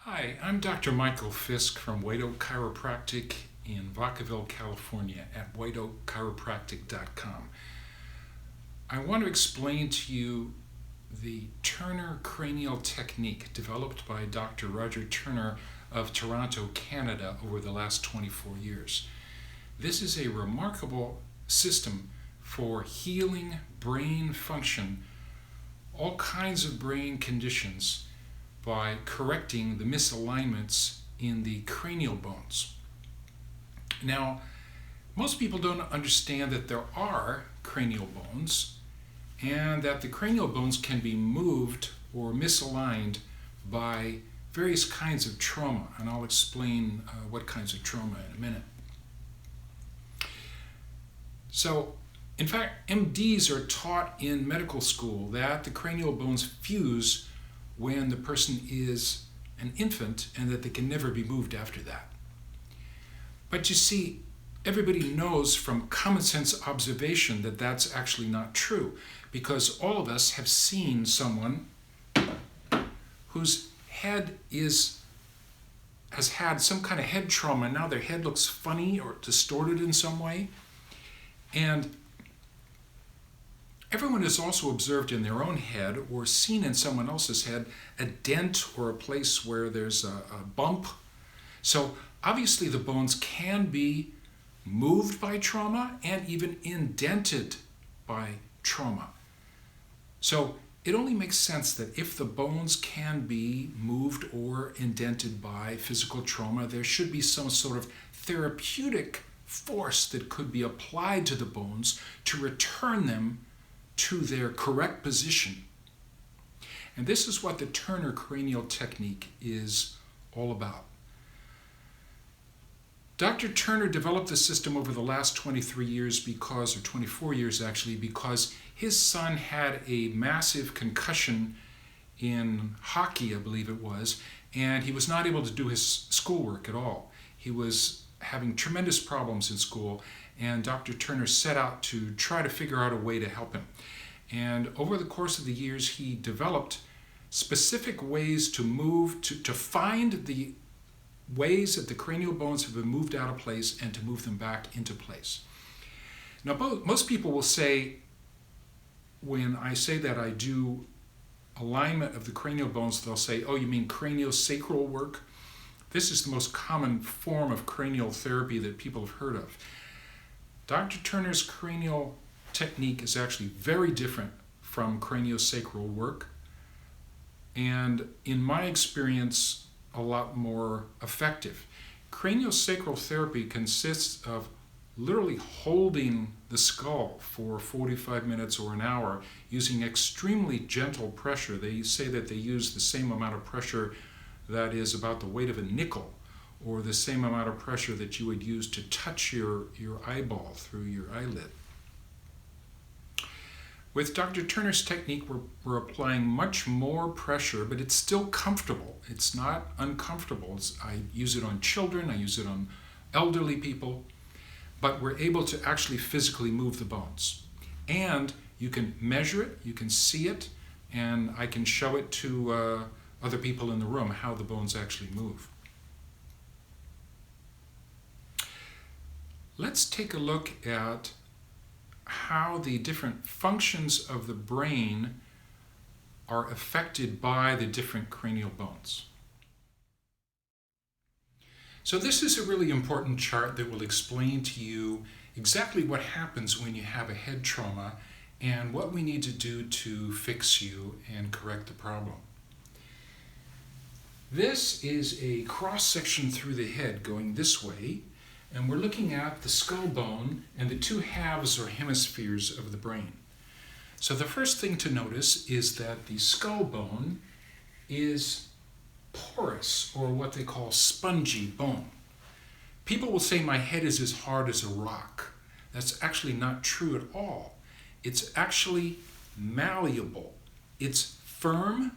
Hi, I'm Dr. Michael Fisk from White Oak Chiropractic in Vacaville, California at whiteoakchiropractic.com. I want to explain to you the Turner cranial technique developed by Dr. Roger Turner of Toronto, Canada over the last 24 years. This is a remarkable system for healing brain function, all kinds of brain conditions, by correcting the misalignments in the cranial bones. Now, most people don't understand that there are cranial bones and that the cranial bones can be moved or misaligned by various kinds of trauma, and I'll explain what kinds of trauma in a minute. So, in fact, MDs are taught in medical school that the cranial bones fuse when the person is an infant and that they can never be moved after that. But you see, everybody knows from common sense observation that that's actually not true, because all of us have seen someone whose head has had some kind of head trauma, and now their head looks funny or distorted in some way. And everyone has also observed in their own head or seen in someone else's head a dent or a place where there's a bump. So obviously the bones can be moved by trauma and even indented by trauma. So it only makes sense that if the bones can be moved or indented by physical trauma, there should be some sort of therapeutic force that could be applied to the bones to return them to their correct position. And this is what the Turner cranial technique is all about. Dr. Turner developed the system over the last 23 years or 24 years actually, because his son had a massive concussion in hockey, I believe it was, and he was not able to do his schoolwork at all. He was having tremendous problems in school, and Dr. Turner set out to try to figure out a way to help him. And over the course of the years, he developed specific ways to move, to find the ways that the cranial bones have been moved out of place and to move them back into place. Now, most people will say, when I say that I do alignment of the cranial bones, they'll say, oh, you mean craniosacral work? This is the most common form of cranial therapy that people have heard of. Dr. Turner's cranial technique is actually very different from craniosacral work, and in my experience, a lot more effective. Craniosacral therapy consists of literally holding the skull for 45 minutes or an hour using extremely gentle pressure. They say that they use the same amount of pressure that is about the weight of a nickel, or the same amount of pressure that you would use to touch your eyeball through your eyelid. With Dr. Turner's technique, we're applying much more pressure, but it's still comfortable. It's not uncomfortable. I use it on children, I use it on elderly people, but we're able to actually physically move the bones. And you can measure it, you can see it, and I can show it to other people in the room how the bones actually move. Let's take a look at how the different functions of the brain are affected by the different cranial bones. So this is a really important chart that will explain to you exactly what happens when you have a head trauma and what we need to do to fix you and correct the problem. This is a cross-section through the head going this way, and we're looking at the skull bone and the two halves or hemispheres of the brain. So the first thing to notice is that the skull bone is porous, or what they call spongy bone. People will say my head is as hard as a rock. That's actually not true at all. It's actually malleable. It's firm,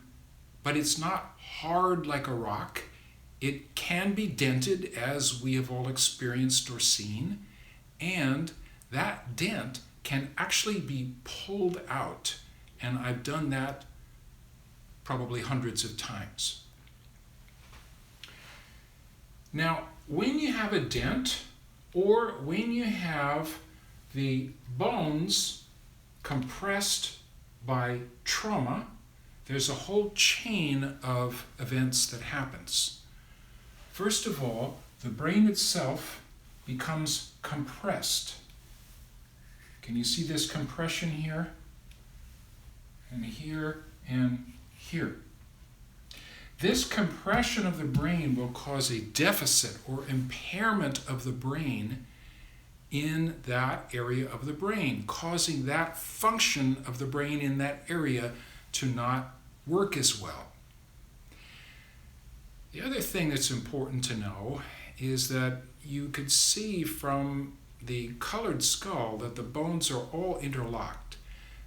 but it's not hard like a rock. It can be dented, as we have all experienced or seen, and that dent can actually be pulled out, and I've done that probably hundreds of times. Now, when you have a dent or when you have the bones compressed by trauma, there's a whole chain of events that happens. First of all, the brain itself becomes compressed. Can you see this compression here? And here and here. This compression of the brain will cause a deficit or impairment of the brain in that area of the brain, causing that function of the brain in that area to not work as well. The other thing that's important to know is that you could see from the colored skull that the bones are all interlocked.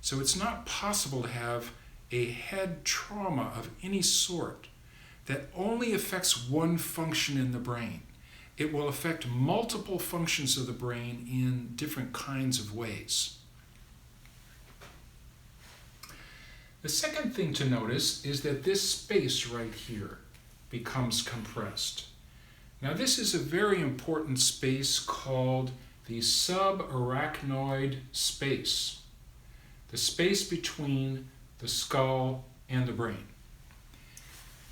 So it's not possible to have a head trauma of any sort that only affects one function in the brain. It will affect multiple functions of the brain in different kinds of ways. The second thing to notice is that this space right here becomes compressed. Now this is a very important space called the subarachnoid space, the space between the skull and the brain.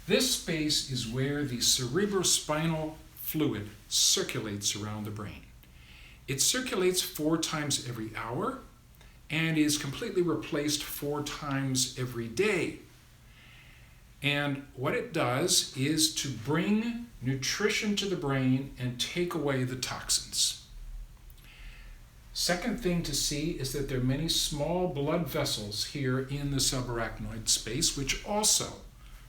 This space is where the cerebrospinal fluid circulates around the brain. It circulates 4 times every hour and is completely replaced 4 times every day. And what it does is to bring nutrition to the brain and take away the toxins. Second thing to see is that there are many small blood vessels here in the subarachnoid space which also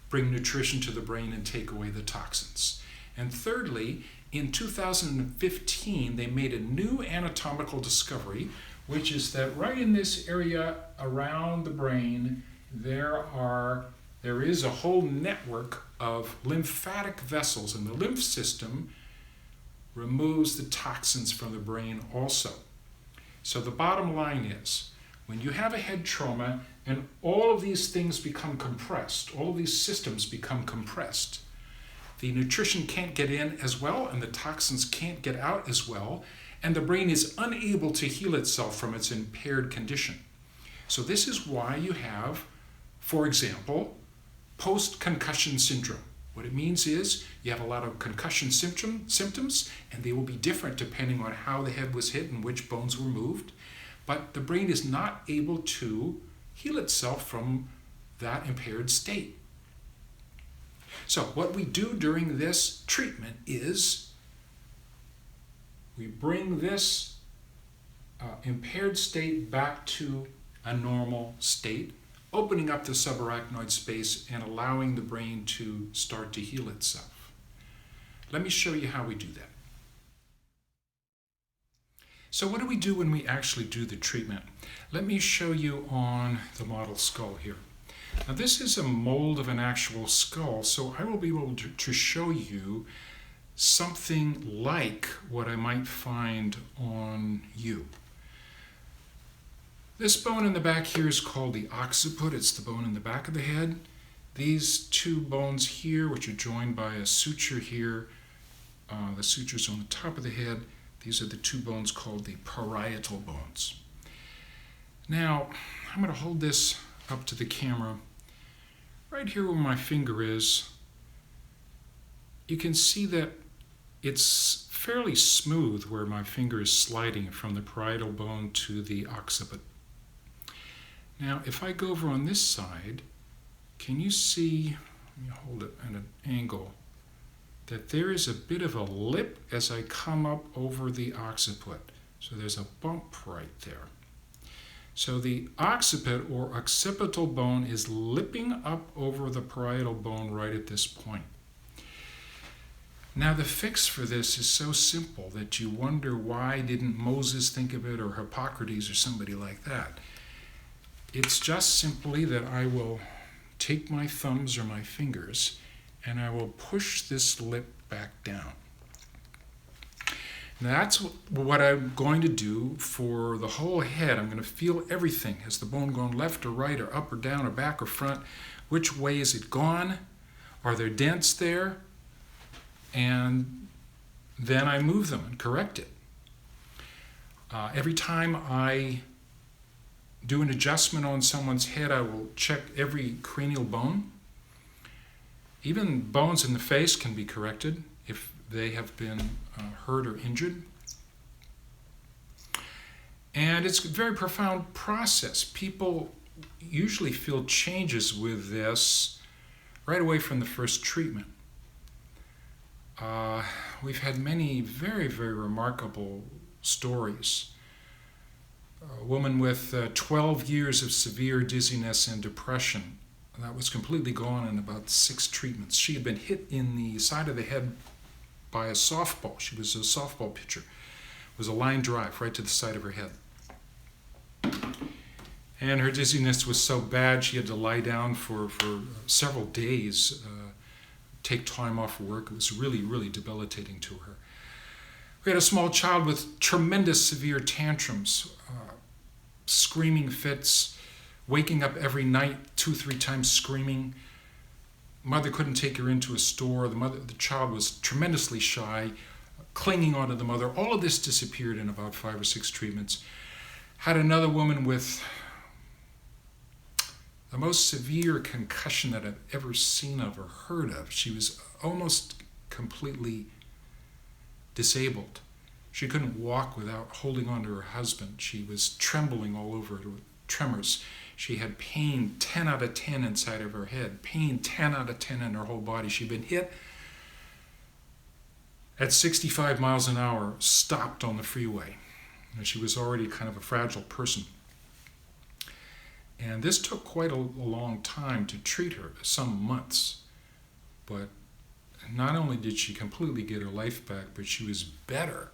bring nutrition to the brain and take away the toxins. And thirdly, in 2015, they made a new anatomical discovery, which is that right in this area around the brain, there is a whole network of lymphatic vessels, and the lymph system removes the toxins from the brain also. So the bottom line is, when you have a head trauma and all of these things become compressed, all of these systems become compressed, the nutrition can't get in as well and the toxins can't get out as well, and the brain is unable to heal itself from its impaired condition. So this is why you have, for example, post-concussion syndrome. What it means is you have a lot of concussion symptoms, and they will be different depending on how the head was hit and which bones were moved, but the brain is not able to heal itself from that impaired state. So what we do during this treatment is we bring this impaired state back to a normal state, opening up the subarachnoid space and allowing the brain to start to heal itself. Let me show you how we do that. So what do we do when we actually do the treatment? Let me show you on the model skull here. Now this is a mold of an actual skull, so I will be able to show you something like what I might find on you. This bone in the back here is called the occiput. It's the bone in the back of the head. These 2 bones here, which are joined by a suture here, the suture's on the top of the head. These are the 2 bones called the parietal bones. Now, I'm going to hold this up to the camera. Right here where my finger is, you can see that it's fairly smooth where my finger is sliding from the parietal bone to the occiput. Now, if I go over on this side, can you see, let me hold it at an angle, that there is a bit of a lip as I come up over the occiput. So there's a bump right there. So the occiput or occipital bone is lipping up over the parietal bone right at this point. Now the fix for this is so simple that you wonder why didn't Moses think of it or Hippocrates or somebody like that. It's just simply that I will take my thumbs or my fingers and I will push this lip back down. Now that's what I'm going to do for the whole head. I'm going to feel everything. Has the bone gone left or right or up or down or back or front? Which way is it gone? Are there dents there? and then I move them and correct it. Every time I do an adjustment on someone's head, I will check every cranial bone. Even bones in the face can be corrected if they have been hurt or injured. And it's a very profound process. People usually feel changes with this right away from the first treatment. We've had many very, very remarkable stories. A woman with 12 years of severe dizziness and depression. That was completely gone in about 6 treatments. She had been hit in the side of the head by a softball. She was a softball pitcher. It was a line drive right to the side of her head. And her dizziness was so bad she had to lie down for several days, take time off work. It was really, really debilitating to her. We had a small child with tremendous severe tantrums, screaming fits, waking up every night 2-3 times screaming. Mother couldn't take her into a store. The child was tremendously shy, clinging onto the mother. All of this disappeared in about 5 or 6 treatments. Had another woman with the most severe concussion that I've ever seen of or heard of. She was almost completely disabled. She couldn't walk without holding on to her husband. She was trembling all over with tremors. She had pain 10 out of 10 inside of her head, pain 10 out of 10 in her whole body. She'd been hit at 65 miles an hour, stopped on the freeway. And she was already kind of a fragile person. And this took quite a long time to treat her, some months. But not only did she completely get her life back, but she was better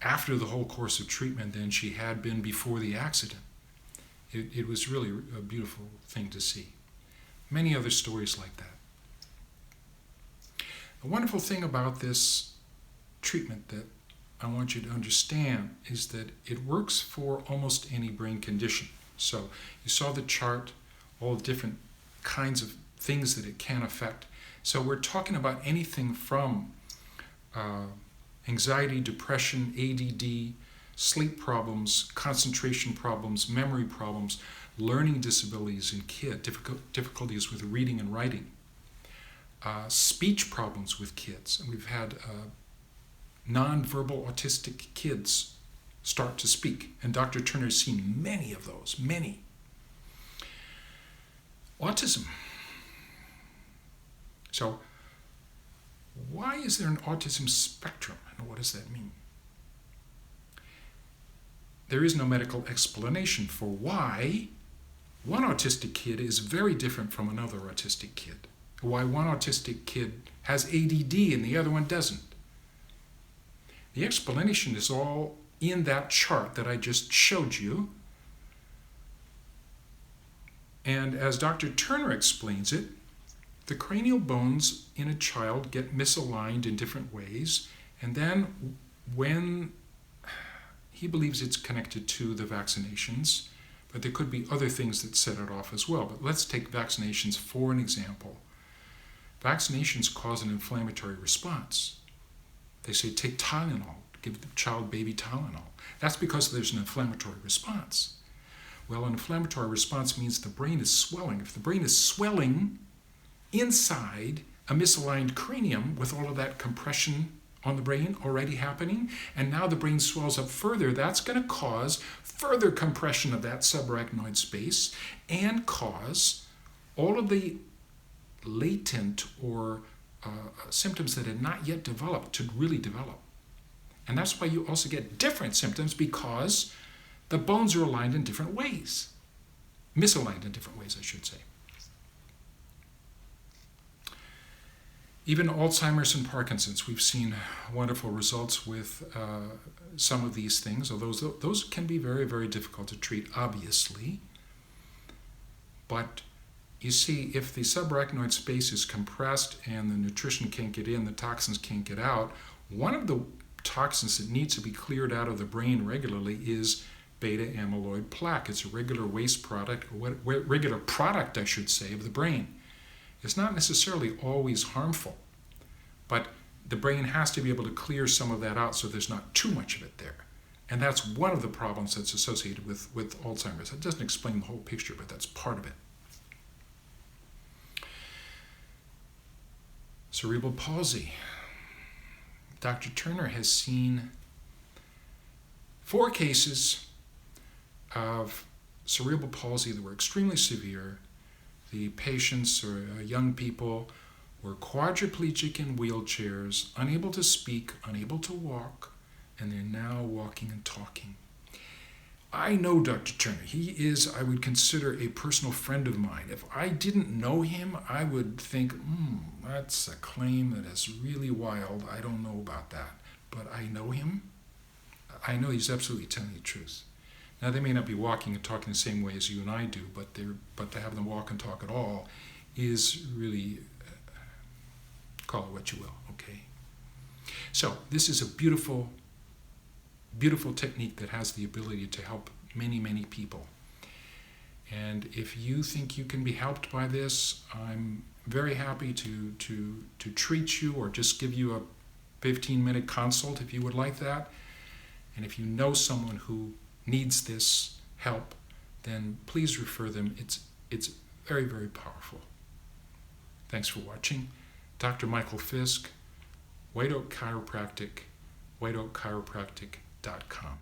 after the whole course of treatment than she had been before the accident. It was really a beautiful thing to see. Many other stories like that. The wonderful thing about this treatment that I want you to understand is that it works for almost any brain condition. So you saw the chart, all the different kinds of things that it can affect. So we're talking about anything from anxiety, depression, ADD, sleep problems, concentration problems, memory problems, learning disabilities in kids, difficulties with reading and writing, speech problems with kids. And we've had non-verbal autistic kids start to speak. And Dr. Turner's seen many of those, many. Autism. So, why is there an autism spectrum, and what does that mean? There is no medical explanation for why one autistic kid is very different from another autistic kid. Why one autistic kid has ADD and the other one doesn't. The explanation is all in that chart that I just showed you. And as Dr. Turner explains it, the cranial bones in a child get misaligned in different ways, and then when he believes it's connected to the vaccinations, but there could be other things that set it off as well. But let's take vaccinations for an example. Vaccinations cause an inflammatory response. They say take Tylenol, give the child baby Tylenol. That's because there's an inflammatory response. Well, an inflammatory response means the brain is swelling. If the brain is swelling inside a misaligned cranium with all of that compression on the brain already happening, and now the brain swells up further, that's going to cause further compression of that subarachnoid space and cause all of the latent or symptoms that had not yet developed to really develop. And that's why you also get different symptoms, because the bones are aligned in different ways. Misaligned in different ways, I should say. Even Alzheimer's and Parkinson's, we've seen wonderful results with some of these things, although those can be very, very difficult to treat, obviously. But you see, if the subarachnoid space is compressed and the nutrition can't get in, the toxins can't get out, one of the toxins that needs to be cleared out of the brain regularly is beta amyloid plaque. It's a regular waste product, or regular product, I should say, of the brain. It's not necessarily always harmful, But the brain has to be able to clear some of that out so there's not too much of it there. And that's one of the problems that's associated with Alzheimer's. It doesn't explain the whole picture, but that's part of it. Cerebral palsy. Dr. Turner has seen 4 cases of cerebral palsy that were extremely severe. The patients, or young people, were quadriplegic in wheelchairs, unable to speak, unable to walk, and they're now walking and talking. I know Dr. Turner. He is, I would consider, a personal friend of mine. If I didn't know him, I would think, that's a claim that is really wild. I don't know about that. But I know him. I know he's absolutely telling the truth. Now, they may not be walking and talking the same way as you and I do, but to have them walk and talk at all is really, call it what you will, okay? So this is a beautiful, beautiful technique that has the ability to help many, many people. And if you think you can be helped by this, I'm very happy to treat you or just give you a 15-minute consult if you would like that. And if you know someone who needs this help, then please refer them. It's very, very powerful. Thanks for watching. Dr. Michael Fisk, White Oak Chiropractic, whiteoakchiropractic.com.